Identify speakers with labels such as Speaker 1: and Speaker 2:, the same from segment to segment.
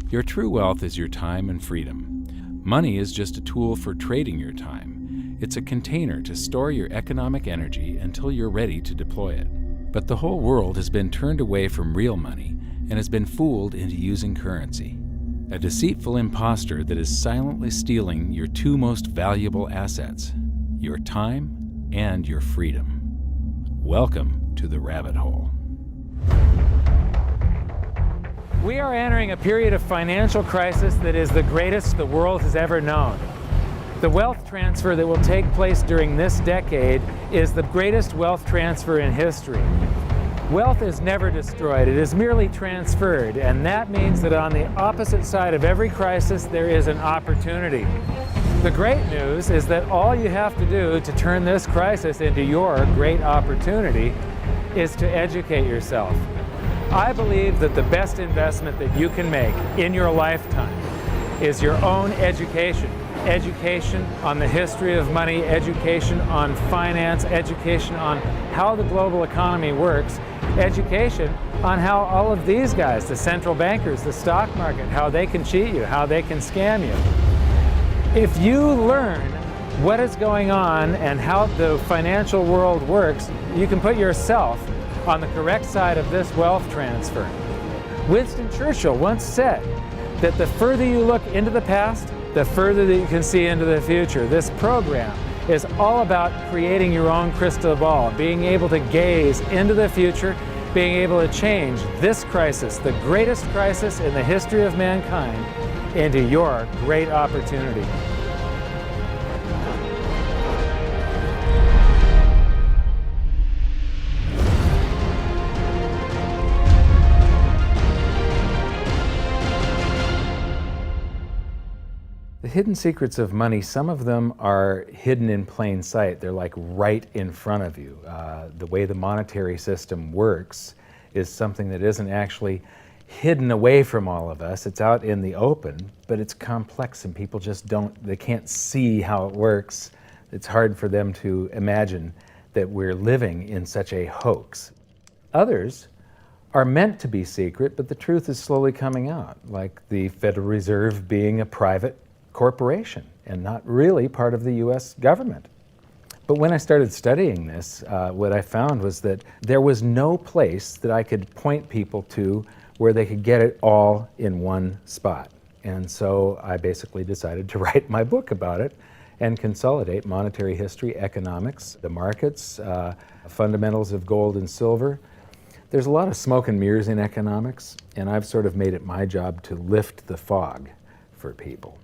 Speaker 1: Your true wealth is your time and freedom. Money is just a tool for trading your time. It's a container to store your economic energy until you're ready to deploy it. But the whole world has been turned away from real money and has been fooled into using currency. A deceitful imposter that is silently stealing your two most valuable assets, your time and your freedom. Welcome to the rabbit hole.
Speaker 2: We are entering a period of financial crisis that is the greatest the world has ever known. The wealth transfer that will take place during this decade is the greatest wealth transfer in history. Wealth is never destroyed, it is merely transferred, and that means that on the opposite side of every crisis there is an opportunity. The great news is that all you have to do to turn this crisis into your great opportunity is to educate yourself. I believe that the best investment that you can make in your lifetime is your own education. Education on the history of money, education on finance, education on how the global economy works, education on how all of these guys, the central bankers, the stock market, how they can cheat you, how they can scam you. If you learn what is going on and how the financial world works, you can put yourself on the correct side of this wealth transfer. Winston Churchill once said that the further you look into the past, the further that you can see into the future. This program is all about creating your own crystal ball, being able to gaze into the future, being able to change this crisis, the greatest crisis in the history of mankind, into your great opportunity. The hidden secrets of money, some of them are hidden in plain sight. They're like right in front of you. The way the monetary system works is something that isn't actually hidden away from all of us. It's out in the open, but it's complex and people just they can't see how it works. It's hard for them to imagine that we're living in such a hoax. Others are meant to be secret, but the truth is slowly coming out, like the Federal Reserve being a private corporation and not really part of the US government. But when I started studying this, what I found was that there was no place that I could point people to where they could get it all in one spot. And so I basically decided to write my book about it and consolidate monetary history, economics, the markets, fundamentals of gold and silver. There's a lot of smoke and mirrors in economics, and I've sort of made it my job to lift the fog for people.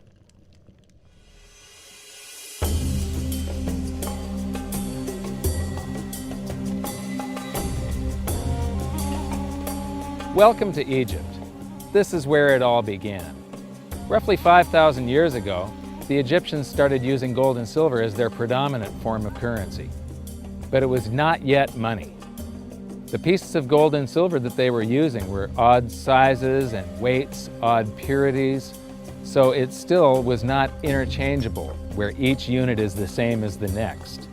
Speaker 2: Welcome to Egypt. This is where it all began. Roughly 5,000 years ago, the Egyptians started using gold and silver as their predominant form of currency. But it was not yet money. The pieces of gold and silver that they were using were odd sizes and weights, odd purities, so it still was not interchangeable, where each unit is the same as the next.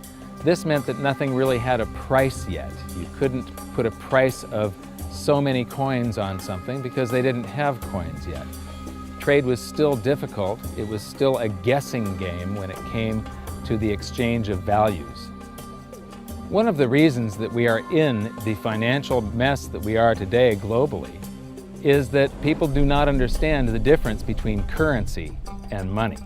Speaker 2: This meant that nothing really had a price yet. You couldn't put a price of so many coins on something because they didn't have coins yet. Trade was still difficult. It was still a guessing game when it came to the exchange of values. One of the reasons that we are in the financial mess that we are today globally is that people do not understand the difference between currency and money.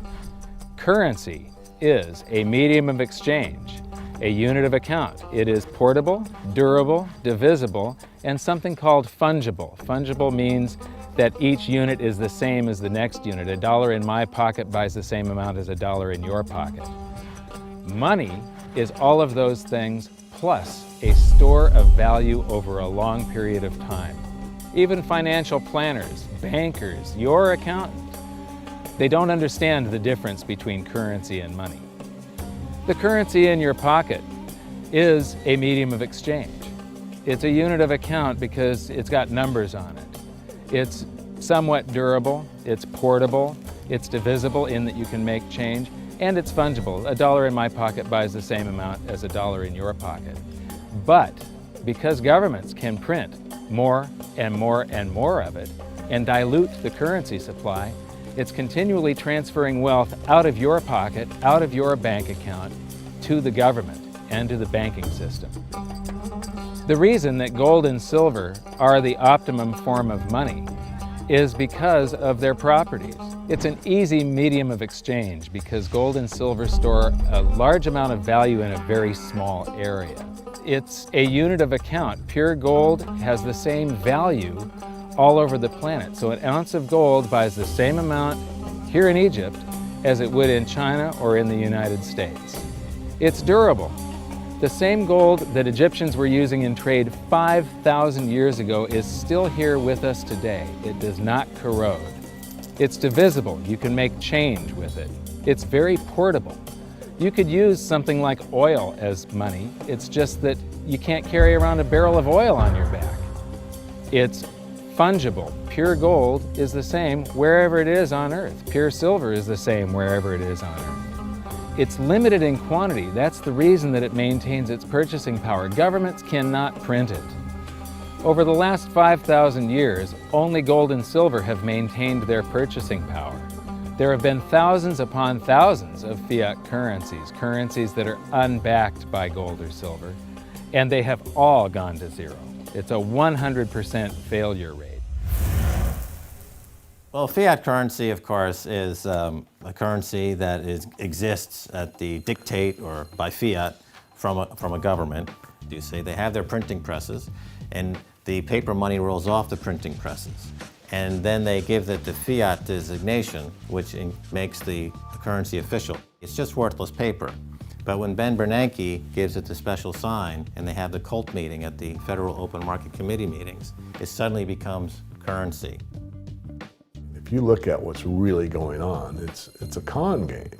Speaker 2: Currency is a medium of exchange, a unit of account. It is portable, durable, divisible, and something called fungible. Fungible means that each unit is the same as the next unit. A dollar in my pocket buys the same amount as a dollar in your pocket. Money is all of those things plus a store of value over a long period of time. Even financial planners, bankers, your accountant, they don't understand the difference between currency and money. The currency in your pocket is a medium of exchange. It's a unit of account because it's got numbers on it. It's somewhat durable, it's portable, it's divisible in that you can make change, and it's fungible. A dollar in my pocket buys the same amount as a dollar in your pocket. But because governments can print more and more and more of it, and dilute the currency supply, it's continually transferring wealth out of your pocket, out of your bank account, to the government and to the banking system. The reason that gold and silver are the optimum form of money is because of their properties. It's an easy medium of exchange because gold and silver store a large amount of value in a very small area. It's a unit of account. Pure gold has the same value all over the planet. So an ounce of gold buys the same amount here in Egypt as it would in China or in the United States. It's durable. The same gold that Egyptians were using in trade 5,000 years ago is still here with us today. It does not corrode. It's divisible. You can make change with it. It's very portable. You could use something like oil as money. It's just that you can't carry around a barrel of oil on your back. It's fungible. Pure gold is the same wherever it is on Earth. Pure silver is the same wherever it is on Earth. It's limited in quantity. That's the reason that it maintains its purchasing power. Governments cannot print it. Over the last 5,000 years, only gold and silver have maintained their purchasing power. There have been thousands upon thousands of fiat currencies, currencies that are unbacked by gold or silver, and they have all gone to zero. It's a 100% failure rate.
Speaker 3: Well, fiat currency, of course, is a currency that exists at the dictate or by fiat from a government. You say they have their printing presses, and the paper money rolls off the printing presses. And then they give it the fiat designation, which makes the currency official. It's just worthless paper. But when Ben Bernanke gives it the special sign, and they have the cult meeting at the Federal Open Market Committee meetings, it suddenly becomes currency.
Speaker 4: If you look at what's really going on, it's a con game.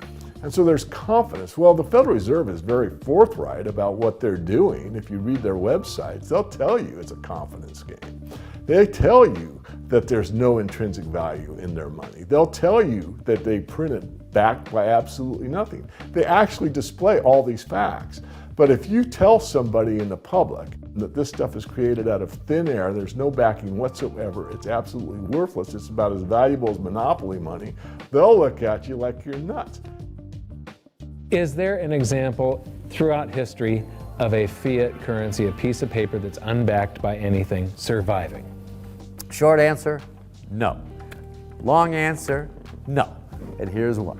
Speaker 4: And so there's confidence. Well, the Federal Reserve is very forthright about what they're doing. If you read their websites, they'll tell you it's a confidence game. They tell you that there's no intrinsic value in their money. They'll tell you that they print it backed by absolutely nothing. They actually display all these facts. But if you tell somebody in the public that this stuff is created out of thin air, there's no backing whatsoever, it's absolutely worthless, it's about as valuable as monopoly money, they'll look at you like you're nuts.
Speaker 2: Is there an example throughout history of a fiat currency, a piece of paper that's unbacked by anything, surviving?
Speaker 5: Short answer, no. Long answer, no. And here's why.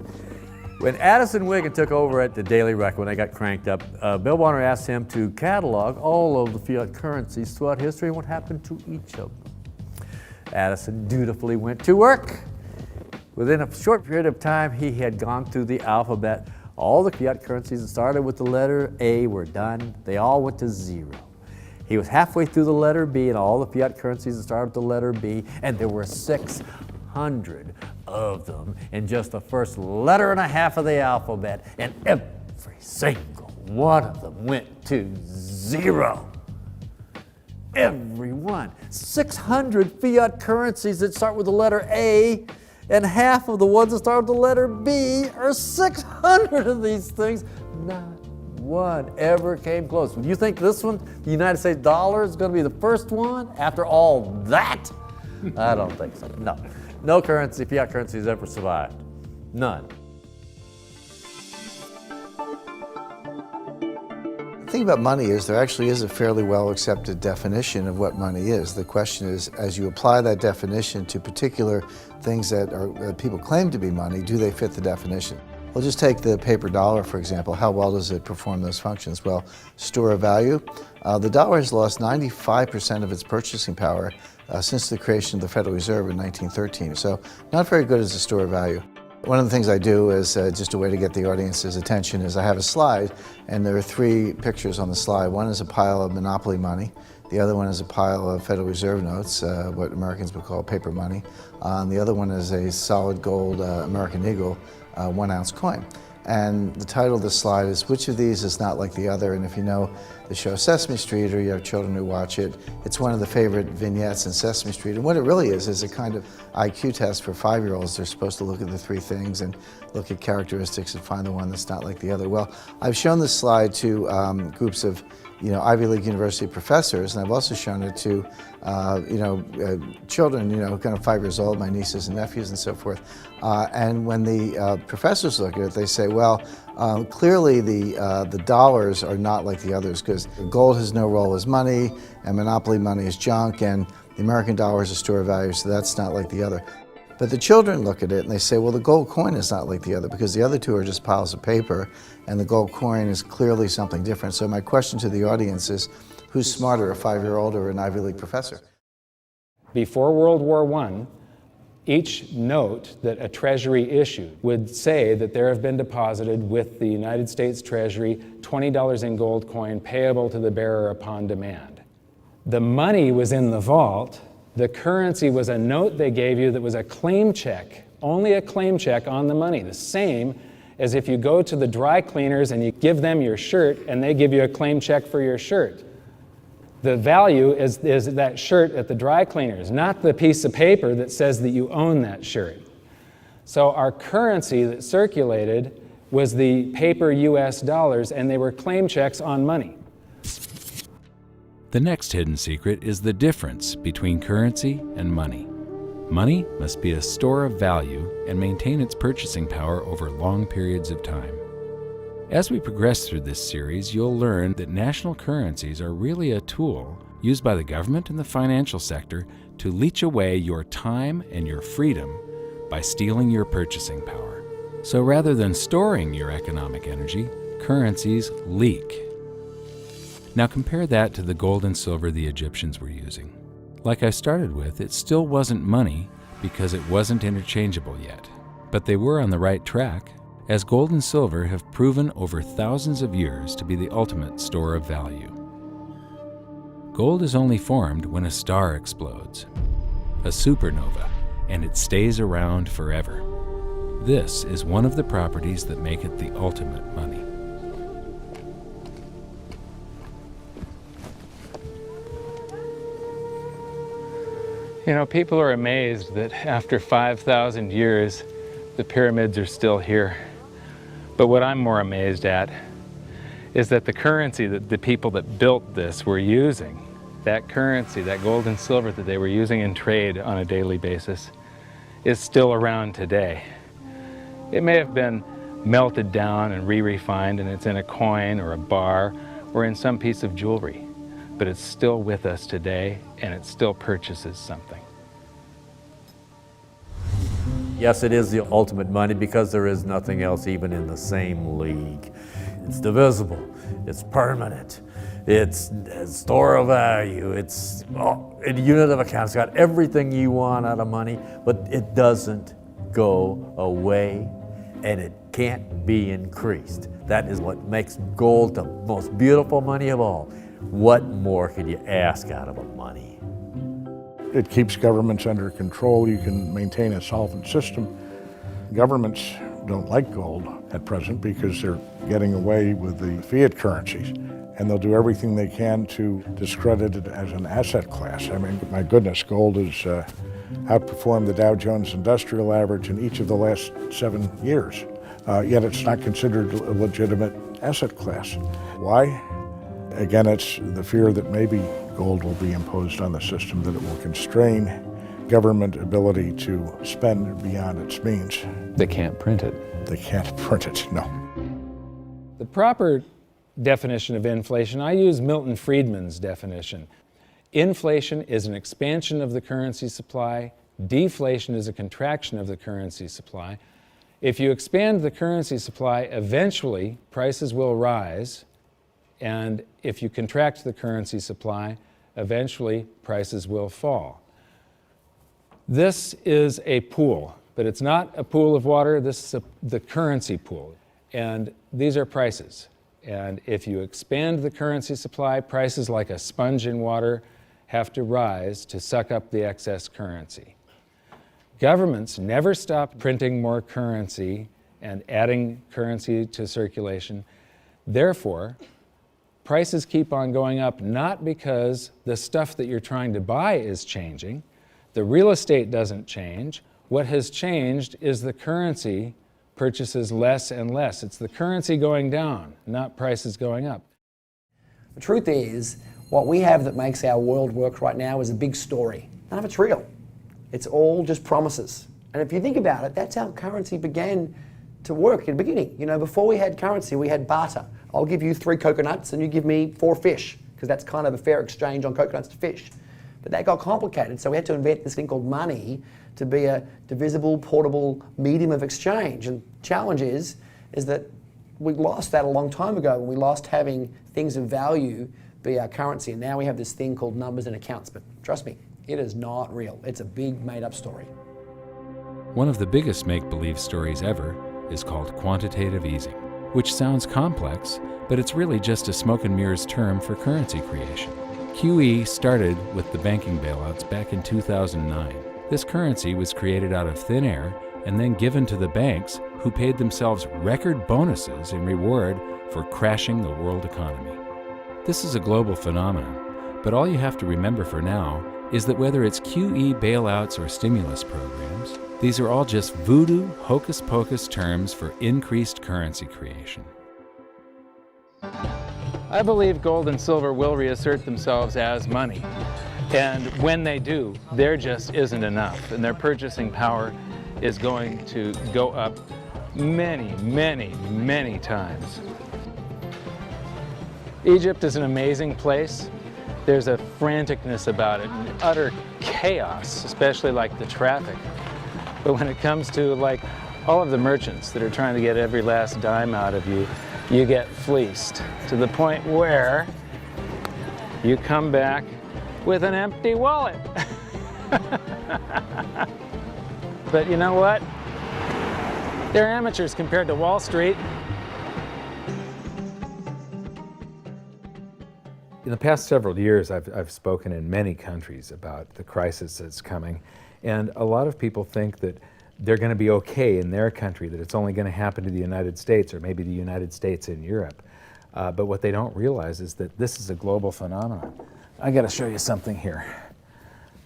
Speaker 5: When Addison Wiggin took over at the Daily Record, when they got cranked up, Bill Warner asked him to catalog all of the fiat currencies throughout history and what happened to each of them. Addison dutifully went to work. Within a short period of time, he had gone through the alphabet. All the fiat currencies that started with the letter A were done. They all went to zero. He was halfway through the letter B, and all the fiat currencies that started with the letter B, and there were 600 of them in just the first letter and a half of the alphabet, and every single one of them went to zero. Every one. 600 fiat currencies that start with the letter A, and half of the ones that start with the letter B are 600 of these things. Not one ever came close. Would you think this one, the United States dollar, is going to be the first one after all that? I don't think so. No. No currency, fiat currency has ever survived. None.
Speaker 6: The thing about money is there actually is a fairly well accepted definition of what money is. The question is, as you apply that definition to particular things that people claim to be money, do they fit the definition? We'll just take the paper dollar, for example. How well does it perform those functions? Well, store of value. The dollar has lost 95% of its purchasing power since the creation of the Federal Reserve in 1913. So not very good as a store of value. One of the things I do is just a way to get the audience's attention is I have a slide, and there are three pictures on the slide. One is a pile of monopoly money. The other one is a pile of Federal Reserve notes, what Americans would call paper money. The other one is a solid gold American Eagle 1 ounce coin. And the title of the slide is, which of these is not like the other? And if you know the show Sesame Street, or you have children who watch it, it's one of the favorite vignettes in Sesame Street. And what it really is a kind of IQ test for 5-year-olds. They're supposed to look at the three things and look at characteristics and find the one that's not like the other. Well, I've shown this slide to groups of Ivy League university professors, and I've also shown it to children, kind of 5 years old, my nieces and nephews and so forth. And when the professors look at it, they say, well, clearly the dollars are not like the others, because gold has no role as money, and monopoly money is junk, and the American dollar is a store of value, so that's not like the other. But the children look at it and they say, well, the gold coin is not like the other, because the other two are just piles of paper, and the gold coin is clearly something different. So my question to the audience is, who's smarter, a 5-year-old or an Ivy League professor?
Speaker 2: Before World War I, each note that a treasury issued would say that there have been deposited with the United States Treasury $20 in gold coin payable to the bearer upon demand. The money was in the vault. The currency was a note they gave you that was a claim check, only a claim check on the money, the same as if you go to the dry cleaners and you give them your shirt and they give you a claim check for your shirt. The value is that shirt at the dry cleaners, not the piece of paper that says that you own that shirt. So our currency that circulated was the paper US dollars, and they were claim checks on money.
Speaker 1: The next hidden secret is the difference between currency and money. Money must be a store of value and maintain its purchasing power over long periods of time. As we progress through this series, you'll learn that national currencies are really a tool used by the government and the financial sector to leech away your time and your freedom by stealing your purchasing power. So rather than storing your economic energy, currencies leak. Now compare that to the gold and silver the Egyptians were using. Like I started with, it still wasn't money because it wasn't interchangeable yet. But they were on the right track, as gold and silver have proven over thousands of years to be the ultimate store of value. Gold is only formed when a star explodes, a supernova, and it stays around forever. This is one of the properties that make it the ultimate money.
Speaker 2: People are amazed that after 5,000 years, the pyramids are still here. But what I'm more amazed at is that the currency that the people that built this were using, that currency, that gold and silver that they were using in trade on a daily basis, is still around today. It may have been melted down and re-refined, and it's in a coin or a bar or in some piece of jewelry. But it's still with us today, and it still purchases something.
Speaker 5: Yes, it is the ultimate money because there is nothing else even in the same league. It's divisible, it's permanent, it's a store of value, it's a unit of account. It's got everything you want out of money, but it doesn't go away, and it can't be increased. That is what makes gold the most beautiful money of all. What more could you ask out of a money?
Speaker 7: It keeps governments under control. You can maintain a solvent system. Governments don't like gold at present because they're getting away with the fiat currencies, and they'll do everything they can to discredit it as an asset class. I mean, my goodness, gold has outperformed the Dow Jones Industrial Average in each of the last 7 years, yet it's not considered a legitimate asset class. Why? Again, it's the fear that maybe gold will be imposed on the system, that it will constrain government ability to spend beyond its means.
Speaker 2: They can't print it.
Speaker 7: They can't print it, no.
Speaker 2: The proper definition of inflation, I use Milton Friedman's definition. Inflation is an expansion of the currency supply. Deflation is a contraction of the currency supply. If you expand the currency supply, eventually prices will rise. And if you contract the currency supply, eventually prices will fall. This is a pool, but it's not a pool of water. This is the currency pool. And these are prices. And if you expand the currency supply, prices like a sponge in water have to rise to suck up the excess currency. Governments never stop printing more currency and adding currency to circulation. Therefore, prices keep on going up, not because the stuff that you're trying to buy is changing. The real estate doesn't change. What has changed is the currency purchases less and less. It's the currency going down, not prices going up.
Speaker 8: The truth is, what we have that makes our world work right now is a big story. None of it's real. It's all just promises. And if you think about it, that's how currency began to work in the beginning. You know, before we had currency, we had barter. I'll give you 3 coconuts and you give me 4 fish, because that's kind of a fair exchange on coconuts to fish. But that got complicated, so we had to invent this thing called money to be a divisible, portable medium of exchange. And the challenge is that we lost that a long time ago, when we lost having things of value be our currency, and now we have this thing called numbers and accounts. But trust me, it is not real. It's a big made-up story.
Speaker 1: One of the biggest make-believe stories ever is called quantitative easing, which sounds complex, but it's really just a smoke and mirrors term for currency creation. QE started with the banking bailouts back in 2009. This currency was created out of thin air and then given to the banks, who paid themselves record bonuses in reward for crashing the world economy. This is a global phenomenon, but all you have to remember for now is that whether it's QE bailouts or stimulus programs, these are all just voodoo, hocus-pocus terms for increased currency creation.
Speaker 2: I believe gold and silver will reassert themselves as money. And when they do, there just isn't enough, and their purchasing power is going to go up many, many, many times. Egypt is an amazing place. There's a franticness about it, and utter chaos, especially like the traffic. But when it comes to like all of the merchants that are trying to get every last dime out of you, you get fleeced to the point where you come back with an empty wallet. But you know what? They're amateurs compared to Wall Street. In the past several years, I've spoken in many countries about the crisis that's coming, and a lot of people think that they're going to be okay in their country, that it's only going to happen to the United States or maybe the United States in Europe. But what they don't realize is that this is a global phenomenon. I got to show you something here.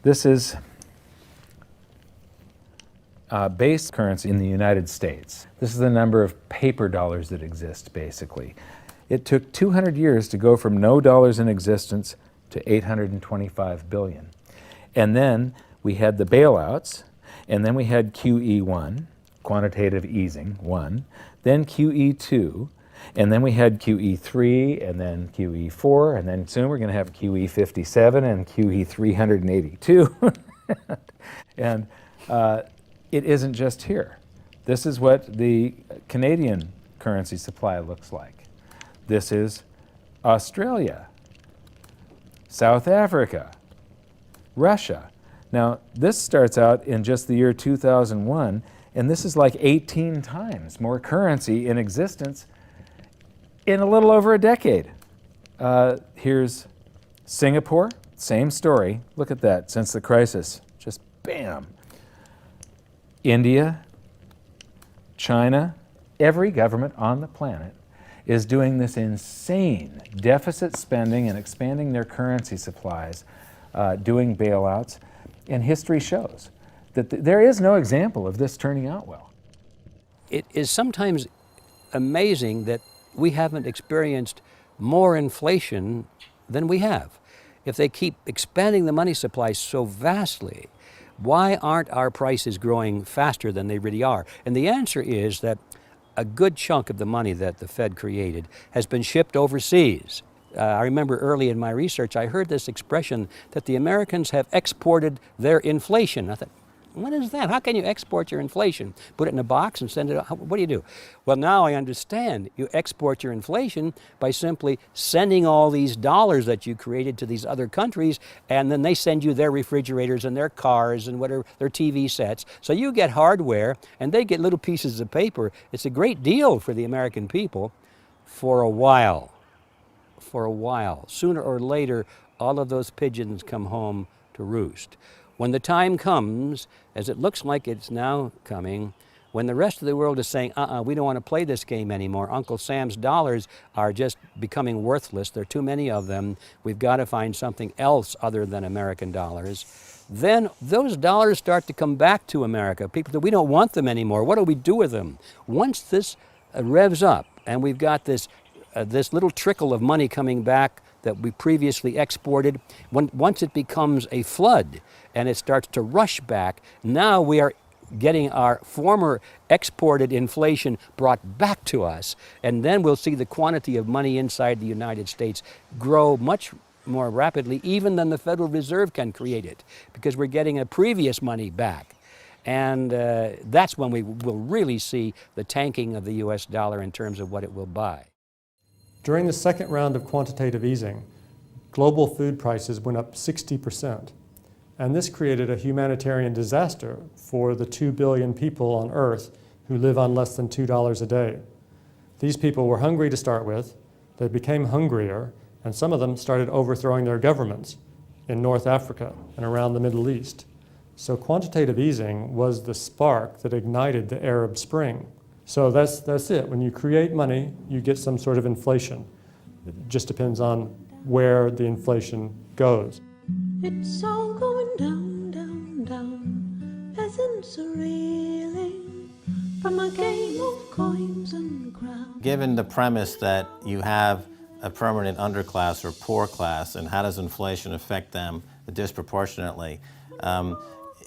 Speaker 2: This is base currency in the United States. This is the number of paper dollars that exist, basically. It took 200 years to go from no dollars in existence to 825 billion. And then we had the bailouts, and then we had QE1, quantitative easing 1, then QE2, and then we had QE3, and then QE4, and then soon we're going to have QE57 and QE382. And it isn't just here. This is what the Canadian currency supply looks like. This is Australia, South Africa, Russia. Now, this starts out in just the year 2001, and this is like 18 times more currency in existence in a little over a decade. Here's Singapore, same story. Look at that, since the crisis, just bam. India, China, every government on the planet is doing this insane deficit spending and expanding their currency supplies, doing bailouts, and history shows that there is no example of this turning out well.
Speaker 9: It is sometimes amazing that we haven't experienced more inflation than we have. If they keep expanding the money supply so vastly, why aren't our prices growing faster than they really are? And the answer is that a good chunk of the money that the Fed created has been shipped overseas. I remember early in my research, I heard this expression that the Americans have exported their inflation. I thought, what is that? How can you export your inflation? Put it in a box and send it out? What do you do? Well, now I understand. You export your inflation by simply sending all these dollars that you created to these other countries, and then they send you their refrigerators and their cars and whatever, their TV sets. So you get hardware, and they get little pieces of paper. It's a great deal for the American people for a while. For a while. Sooner or later, all of those pigeons come home to roost. When the time comes, as it looks like it's now coming, when the rest of the world is saying, we don't want to play this game anymore, Uncle Sam's dollars are just becoming worthless, there are too many of them, we've got to find something else other than American dollars, then those dollars start to come back to America. People say, we don't want them anymore, what do we do with them? Once this revs up and we've got this little trickle of money coming back that we previously exported, once it becomes a flood and it starts to rush back, now we are getting our former exported inflation brought back to us, and then we'll see the quantity of money inside the United States grow much more rapidly even than the Federal Reserve can create it, because we're getting a previous money back. And that's when we will really see the tanking of the US dollar in terms of what it will buy.
Speaker 10: During the second round of quantitative easing, global food prices went up 60%. And this created a humanitarian disaster for the 2 billion people on Earth who live on less than $2 a day. These people were hungry to start with, they became hungrier, and some of them started overthrowing their governments in North Africa and around the Middle East. So quantitative easing was the spark that ignited the Arab Spring. So that's it. When you create money, you get some sort of inflation. It just depends on where the inflation goes.
Speaker 11: It's all going down, down, down. Peasants are reeling from a game of coins and crowns.
Speaker 3: Given the premise that you have a permanent underclass or poor class, and how does inflation affect them disproportionately,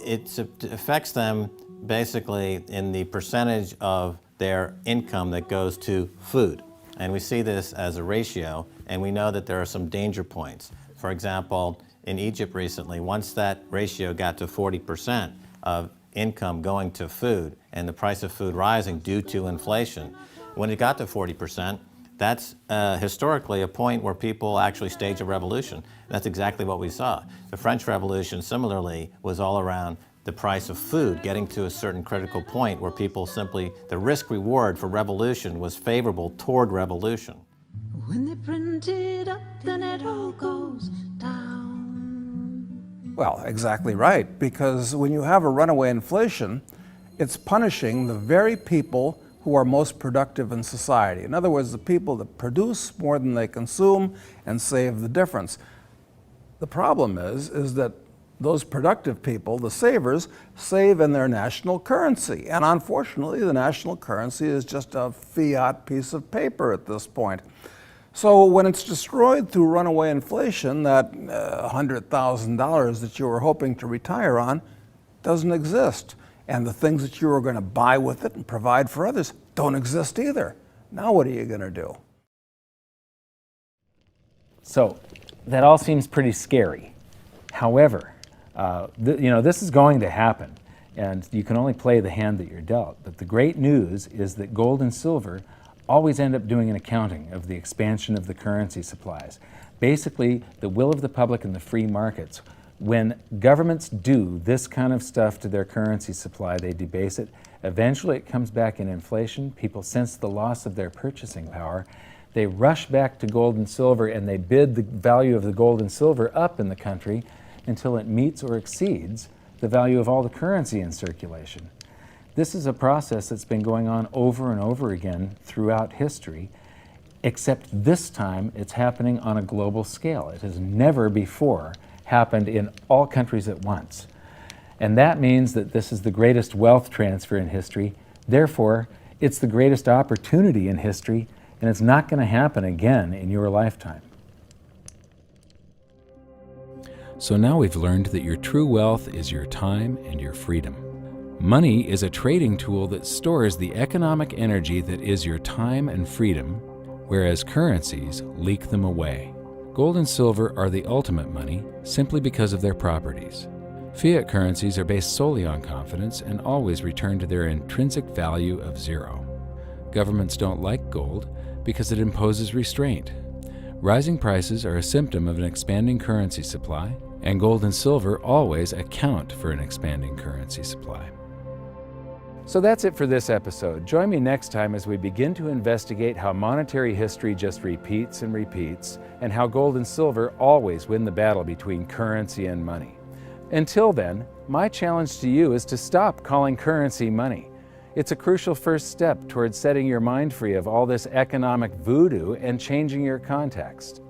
Speaker 3: it affects them basically in the percentage of their income that goes to food. And we see this as a ratio, and we know that there are some danger points. For example, in Egypt recently, once that ratio got to 40% of income going to food and the price of food rising due to inflation, when it got to 40%, that's historically a point where people actually stage a revolution. That's exactly what we saw. The French Revolution, similarly, was all around the price of food getting to a certain critical point where people simply, the risk-reward for revolution was favorable toward revolution.
Speaker 11: When they print it up, then it all goes down.
Speaker 12: Well, exactly right, because when you have a runaway inflation, it's punishing the very people who are most productive in society. In other words, the people that produce more than they consume and save the difference. The problem is that those productive people, the savers, save in their national currency. And unfortunately, the national currency is just a fiat piece of paper at this point. So when it's destroyed through runaway inflation, that $100,000 that you were hoping to retire on doesn't exist. And the things that you were going to buy with it and provide for others don't exist either. Now what are you going to do?
Speaker 2: So that all seems pretty scary. However, this is going to happen, and you can only play the hand that you're dealt. But the great news is that gold and silver always end up doing an accounting of the expansion of the currency supplies. Basically, the will of the public and the free markets. When governments do this kind of stuff to their currency supply, they debase it. Eventually it comes back in inflation. People sense the loss of their purchasing power. They rush back to gold and silver, and they bid the value of the gold and silver up in the country until it meets or exceeds the value of all the currency in circulation. This is a process that's been going on over and over again throughout history, except this time it's happening on a global scale. It has never before happened in all countries at once. And that means that this is the greatest wealth transfer in history. Therefore, it's the greatest opportunity in history, and it's not going to happen again in your lifetime.
Speaker 1: So now we've learned that your true wealth is your time and your freedom. Money is a trading tool that stores the economic energy that is your time and freedom, whereas currencies leak them away. Gold and silver are the ultimate money simply because of their properties. Fiat currencies are based solely on confidence and always return to their intrinsic value of zero. Governments don't like gold because it imposes restraint. Rising prices are a symptom of an expanding currency supply, and gold and silver always account for an expanding currency supply.
Speaker 2: So that's it for this episode. Join me next time as we begin to investigate how monetary history just repeats and repeats, and how gold and silver always win the battle between currency and money. Until then, my challenge to you is to stop calling currency money. It's a crucial first step towards setting your mind free of all this economic voodoo and changing your context.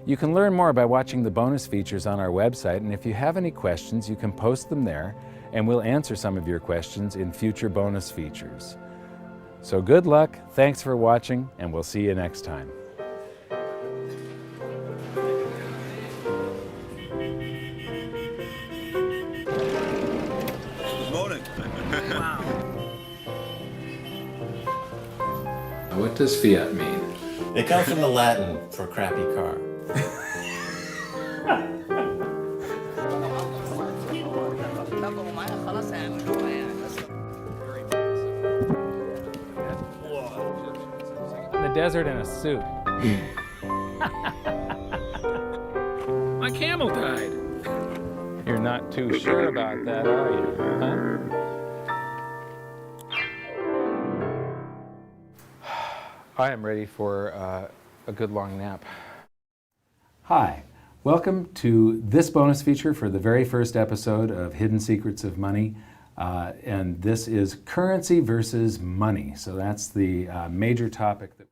Speaker 2: You can learn more by watching the bonus features on our website, and if you have any questions, you can post them there, and we'll answer some of your questions in future bonus features. So good luck, thanks for watching, and we'll see you next time.
Speaker 1: What does fiat mean?
Speaker 3: It comes from the Latin for crappy car.
Speaker 2: In the desert in a suit.
Speaker 1: My camel died.
Speaker 2: You're not too sure about that, are you? Huh? I am ready for a good long nap. Hi, welcome to this bonus feature for the very first episode of Hidden Secrets of Money. And this is currency versus money. So that's the major topic that